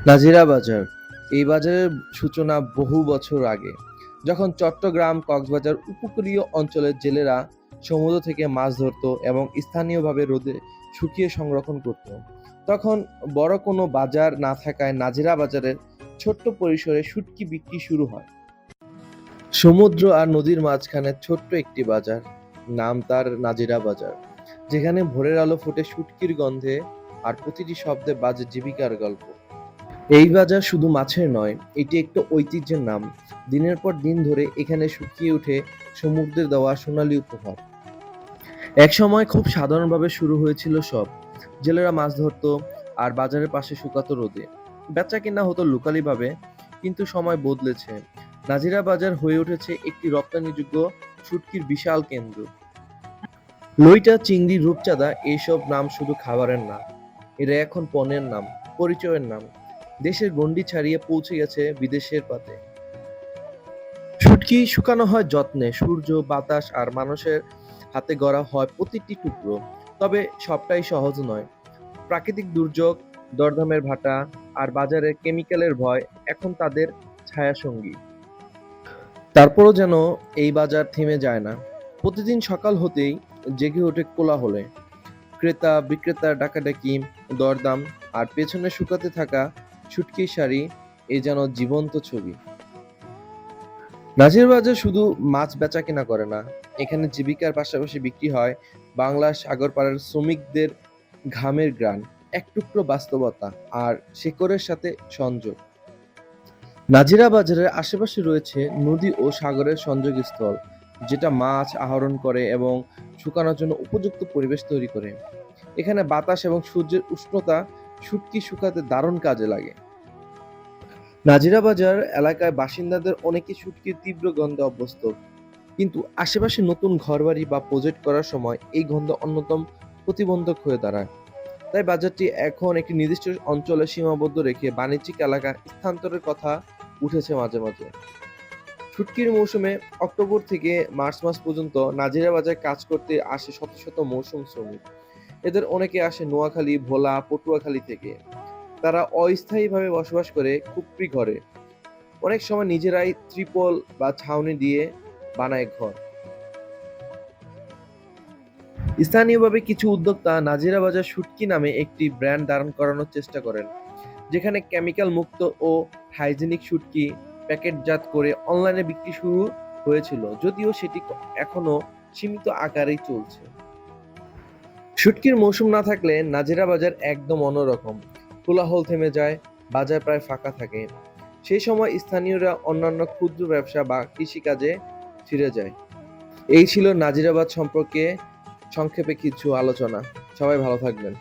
নাজিরা বাজার। এই বাজারের সূচনা বহু বছর আগে, যখন চট্টগ্রাম, কক্সবাজার উপকূলীয় অঞ্চলের জেলেরা সমুদ্র থেকে মাছ ধরত এবং স্থানীয়ভাবে রোদে শুকিয়ে সংরক্ষণ করত। তখন বড় কোনো বাজার না থাকায় নাজিরা বাজারের ছোট্ট পরিসরে শুটকি বিক্রি শুরু হয়। সমুদ্র আর নদীর মাঝখানে ছোট্ট একটি বাজার, নাম তার নাজিরা বাজার, যেখানে ভোরের আলো ফোটে শুটকির গন্ধে আর প্রতিটি শব্দে বাজে জীবিকার গল্প। এই বাজার শুধু মাছের নয়, এটি একটা ঐতিহ্যের নাম। দিনের পর দিন ধরে এখানে শুকিয়ে ওঠে সমুদ্রের দেওয়া সোনালী উপহার। একসময় খুব সাধারণভাবে শুরু হয়েছিল সব। জেলেরা মাছ ধরতো আর বাজারের পাশে শুকাতো রোদে। বেচা কিনা হতো লোকালিভাবে, কিন্তু সময় বদলেছে। নাজিরা বাজার হয়ে উঠেছে একটি রপ্তানিযোগ্য শুটকির বিশাল কেন্দ্র। লইটা, চিংড়ি, রূপচাঁদা এইসব নাম শুধু খাবারের না, এরা এখন পণ্যের নাম, পরিচয়ের নাম। দেশের গণ্ডি ছাড়িয়ে পৌঁছে গেছে বিদেশের পাতে। শুটকি শুকানো হয় যত্নে, সূর্য, বাতাস আর মানুষের হাতে গড়া হয় প্রতিটি টুকরো। তবে সবটাই সহজ নয়। প্রাকৃতিক দুর্যোগ, দরদামের ভাটা আর বাজারের কেমিক্যালের ভয় এখন তাদের ছায়াসঙ্গী। তারপরও যেন এই বাজার থেমে যায় না। প্রতিদিন সকাল হতেই জেগে ওঠে কোলাহলে। ক্রেতা বিক্রেতার ডাকাডাকি, দরদাম আর পেছনে শুকাতে থাকা শুটকির শাড়ি, এ যেন জীবন্ত ছবি। নাজির বাজার শুধু মাছ বেচা কেনা করে না, এখানে জীবিকার পাশাপাশি বিক্রি হয় বাংলার সাগর পাড়ের শ্রমিকদের ঘামের গ্রাণ, এক টুকরো বাস্তবতা আর শেকড়ের সাথে সংযোগ। নাজিরা বাজারের আশেপাশে রয়েছে নদী ও সাগরের সংযোগস্থল, যেটা মাছ আহরণ করে এবং শুকানোর জন্য উপযুক্ত পরিবেশ তৈরি করে। এখানে বাতাস এবং সূর্যের উষ্ণতা শুটকি শুকাতে দারুণ কাজে লাগে। নাজিরা বাজার এলাকায় বাসিন্দাদের অনেকে শুটকির তীব্র গন্ধে অভ্যস্ত, কিন্তু আশেপাশে নতুন ঘরবাড়ি বা প্রজেক্ট করার সময় এই গন্ধ অন্যতম প্রতিবন্ধক হয়ে দাঁড়ায়। তাই বাজারটি এখন একটি নির্দিষ্ট অঞ্চলে সীমাবদ্ধ রেখে বাণিজ্যিক এলাকা স্থানান্তরের কথা উঠেছে মাঝে মাঝে। শুটকির মৌসুমে অক্টোবর থেকে মার্চ মাস পর্যন্ত নাজিরা বাজারে কাজ করতে আসে শত শত মৌসুম শ্রমিক। এদের অনেকে আসে নোয়াখালী, ভোলা, পটুয়াখালী থেকে। তারা অস্থায়ীভাবে বসবাস করে খুপড়ি ঘরে, অনেক সময় নিজেরাই ত্রিপল বা ছাউনি দিয়ে বানায় ঘর। স্থানীয়ভাবে কিছু উদ্যোক্তা নাজিরা বাজার শুটকি নামে একটি ব্র্যান্ড ধারণ করানোর চেষ্টা করেন, যেখানে কেমিক্যাল মুক্ত ও হাইজেনিক শুটকি প্যাকেটজাত করে অনলাইনে বিক্রি শুরু হয়েছিল, যদিও সেটি এখনো সীমিত আকারেই চলছে। শুটকির মৌসুম না থাকলে নাজিরা বাজার একদম অন্যরকম। কোলাহল থেমে যায়, বাজার প্রায় ফাঁকা থাকে। সেই সময় স্থানীয়রা অন্যান্য ক্ষুদ্র ব্যবসা বা কৃষিকাজে ফিরে যায়। এই ছিল নাজিরাবাদ সম্পর্কে সংক্ষেপে কিছু আলোচনা। সবাই ভালো থাকবেন।